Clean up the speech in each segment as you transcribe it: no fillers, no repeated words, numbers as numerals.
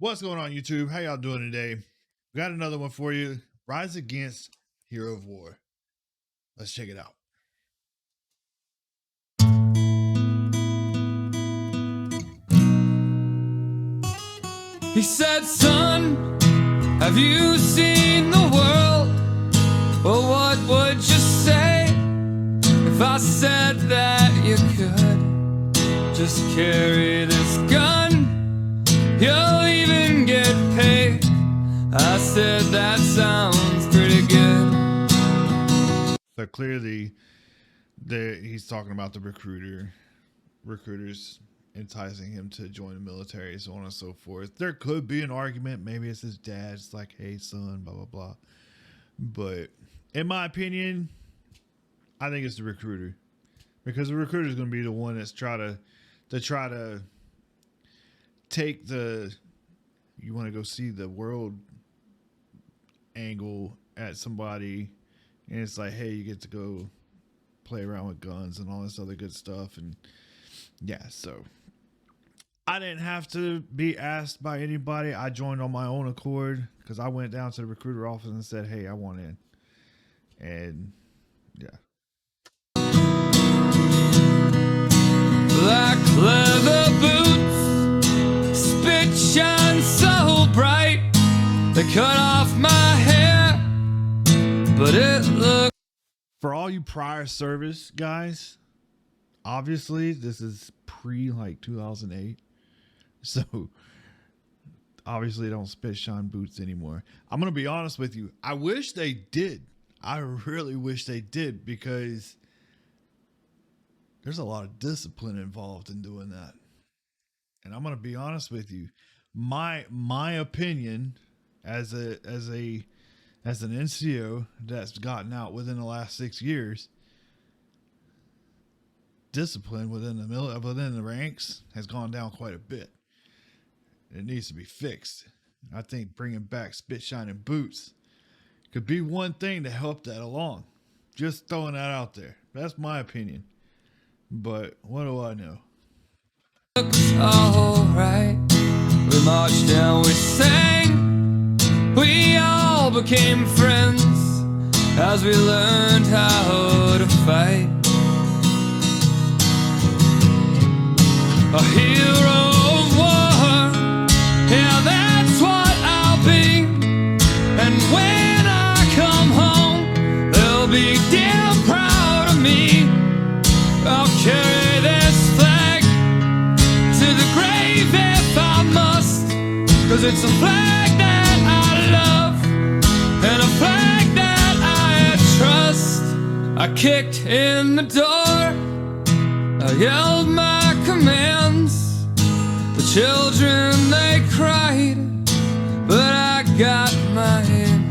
What's going on, YouTube? How y'all doing today? We got another one for you. Rise Against Hero of War. Let's check it out. He said, son, have you seen the world? Well, what would you say if I said that you could just carry this gun? You'll even get paid. I said, that sounds pretty good. So clearly, he's talking about the recruiters enticing him to join the military, so on and so forth. There could be an argument. Maybe it's his dad. It's like, hey, son, blah, blah, blah. But in my opinion, I think it's the recruiter, because the recruiter is going to be the one that's try to take the, you want to go see the world angle at somebody, and it's like, hey, you get to go play around with guns and all this other good stuff. And yeah, so I didn't have to be asked by anybody. I joined on my own accord because I went down to the recruiter office and said, hey, I want in. And yeah. Black leather boots, spit shine so bright. They cut off my hair, but it looked. For all you prior service guys, obviously this is pre like 2008. So obviously don't spit shine boots anymore. I'm going to be honest with you. I wish they did. I really wish they did, because there's a lot of discipline involved in doing that. And I'm going to be honest with you. My opinion as an NCO that's gotten out within the last 6 years, discipline within the ranks has gone down quite a bit. It needs to be fixed. I think bringing back spit shining boots could be one thing to help that along. Just throwing that out there. That's my opinion. But what do I know? Alright, we marched down, we sang, we all became friends as we learned how to fight. A hero of war, yeah, that's what I'll be. And when I come home, they'll be damn proud of me. I'll carry this flag to the grave if I must, 'cause it's a flag that I love and a flag that I trust. I kicked in the door, I yelled my commands. The children, they cried, but I got my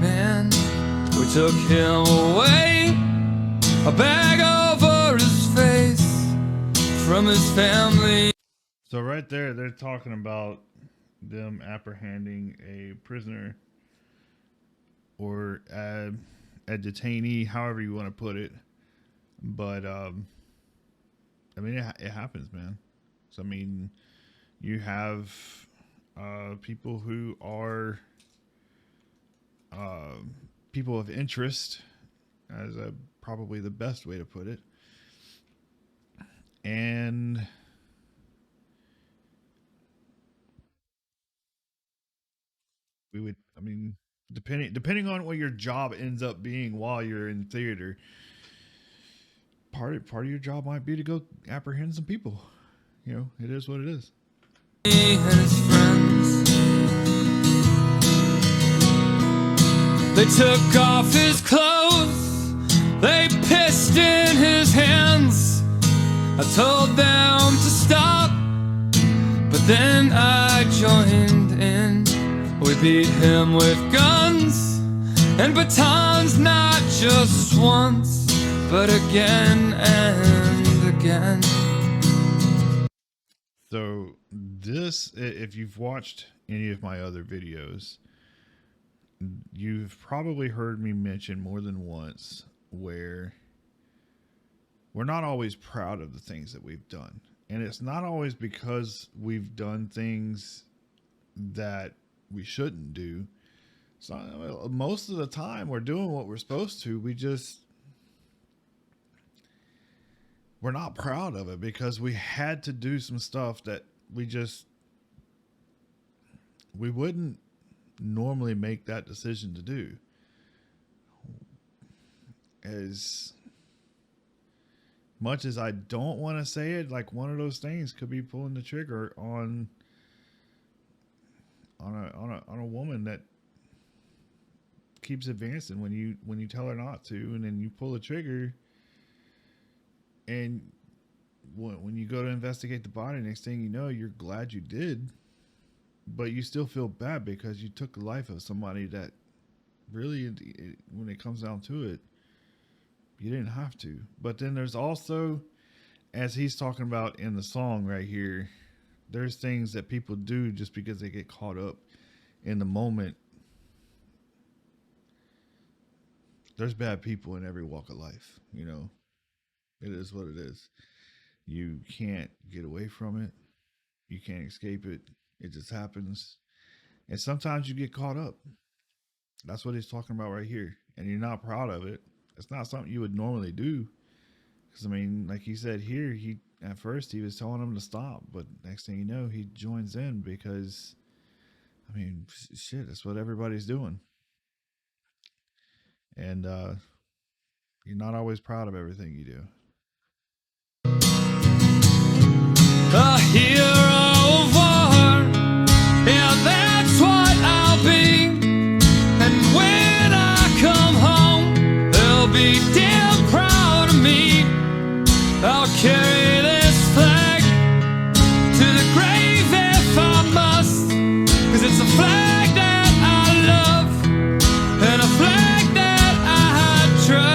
man. We took him away, a bag over his face, from his family. So right there, they're talking about them apprehending a prisoner or a detainee, however you want to put it. But I mean, it happens, man. So I mean, you have people who are people of interest, as probably the best way to put it, and we would, I mean, depending on what your job ends up being while you're in theater, part of your job might be to go apprehend some people. You know, it is what it is. He and his friends, they took off his clothes, they pissed in his hands. I told them to stop, but then I joined in. We beat him with guns and batons, not just once, but again and again. So this, if you've watched any of my other videos, you've probably heard me mention more than once where we're not always proud of the things that we've done. And it's not always because we've done things that we shouldn't do. So most of the time we're doing what we're supposed to. We're not proud of it because we had to do some stuff that we wouldn't normally make that decision to do. As much as I don't want to say it, like one of those things could be pulling the trigger on a woman that keeps advancing when you tell her not to, and then you pull the trigger, and when you go to investigate the body, next thing you know, you're glad you did, but you still feel bad because you took the life of somebody that really, when it comes down to it, you didn't have to. But then there's also, as he's talking about in the song right here, there's things that people do just because they get caught up in the moment. There's bad people in every walk of life, you know. It is what it is. You can't get away from it. You can't escape it. It just happens. And sometimes you get caught up. That's what he's talking about right here. And you're not proud of it. It's not something you would normally do. Because, I mean, like he said here, at first he was telling him to stop. But next thing you know, he joins in because, I mean, shit, that's what everybody's doing. And you're not always proud of everything you do. A hero of war, yeah, that's what I'll be. And when I come home, they'll be damn proud of me. I'll carry this flag to the grave if I must, 'cause it's a flag that I love and a flag that I trust.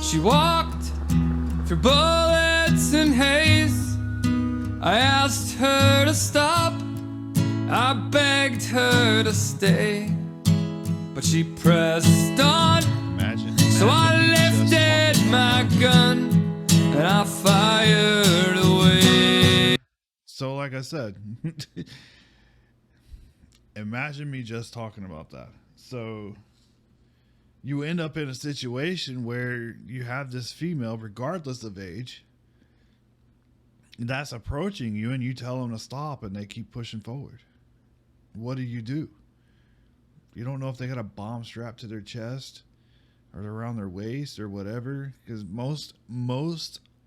She walked through bullets and haze. I asked her to stop, I begged her to stay, but she pressed on. Imagine So I lifted my gun and I fired away. So, like I said, imagine me just talking about that. So, you end up in a situation where you have this female, regardless of age, that's approaching you, and you tell them to stop, and they keep pushing forward. What do? You don't know if they got a bomb strapped to their chest or around their waist or whatever, because most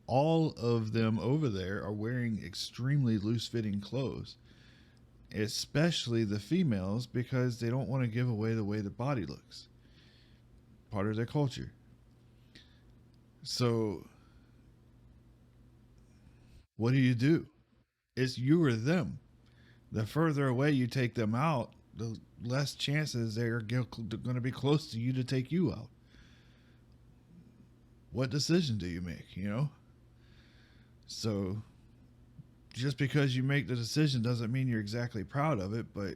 all of them over there are wearing extremely loose-fitting clothes, especially the females, because they don't want to give away the way the body looks. Part of their culture. So what do? It's you or them. The further away you take them out, the less chances they're going to be close to you to take you out. What decision do you make, you know? So just because you make the decision doesn't mean you're exactly proud of it, but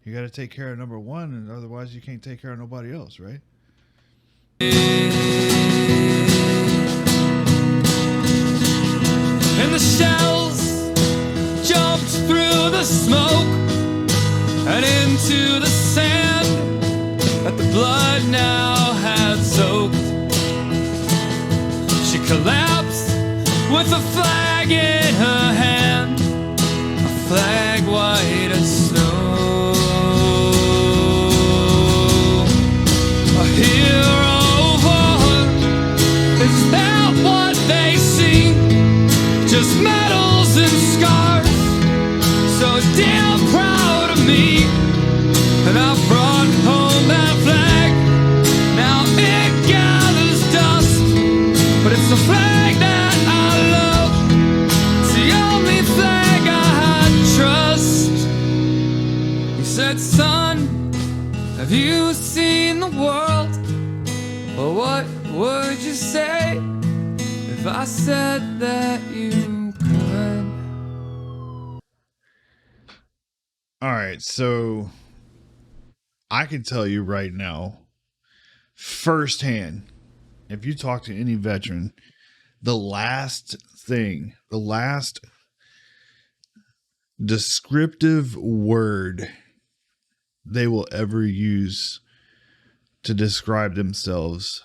you got to take care of number one, and otherwise you can't take care of nobody else, right? And the shells jumped through the smoke and into the sand that the blood now had soaked. She collapsed with a flag in her hand, a flag white as snow. A hero of war, is that what they see? Just medals and scars, so damn proud of me. And I brought home that flag, now it gathers dust, but it's the flag that I love, it's the only flag I trust. He said, son, have you seen the world? Well, what would you say if I said that you could? All right, so I can tell you right now, firsthand, if you talk to any veteran, the last descriptive word they will ever use to describe themselves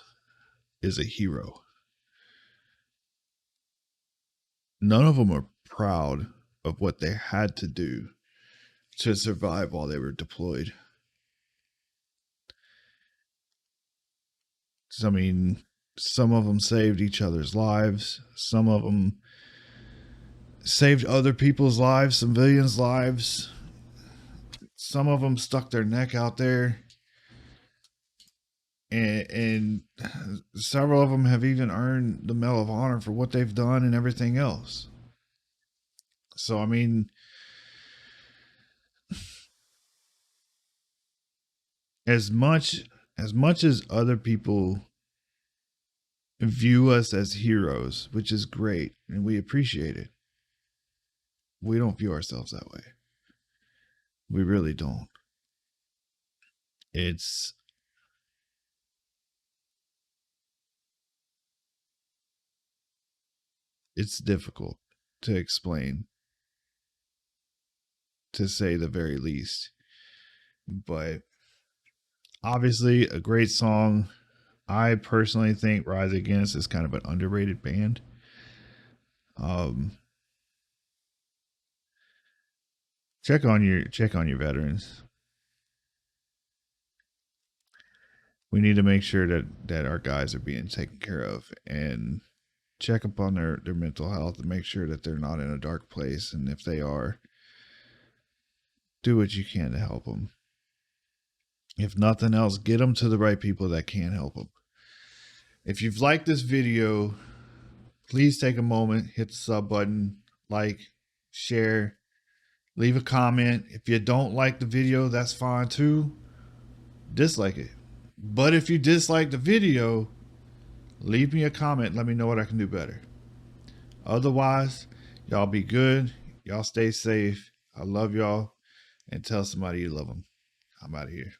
is a hero. None of them are proud of what they had to do to survive while they were deployed. I mean, some of them saved each other's lives. Some of them saved other people's lives, civilians' lives. Some of them stuck their neck out there. And several of them have even earned the Medal of Honor for what they've done and everything else. So, I mean, as much as other people view us as heroes, which is great, and we appreciate it, we don't view ourselves that way. We really don't. It's difficult to explain, to say the very least. But obviously, a great song. I personally think Rise Against is kind of an underrated band. Check on your veterans. We need to make sure that our guys are being taken care of, and check up on their mental health and make sure that they're not in a dark place. And if they are, do what you can to help them. If nothing else, get them to the right people that can help them. If you've liked this video, please take a moment, hit the sub button, like, share, leave a comment. If you don't like the video, that's fine too. Dislike it. But if you dislike the video, leave me a comment. Let me know what I can do better. Otherwise, y'all be good. Y'all stay safe. I love y'all. And tell somebody you love them. I'm out of here.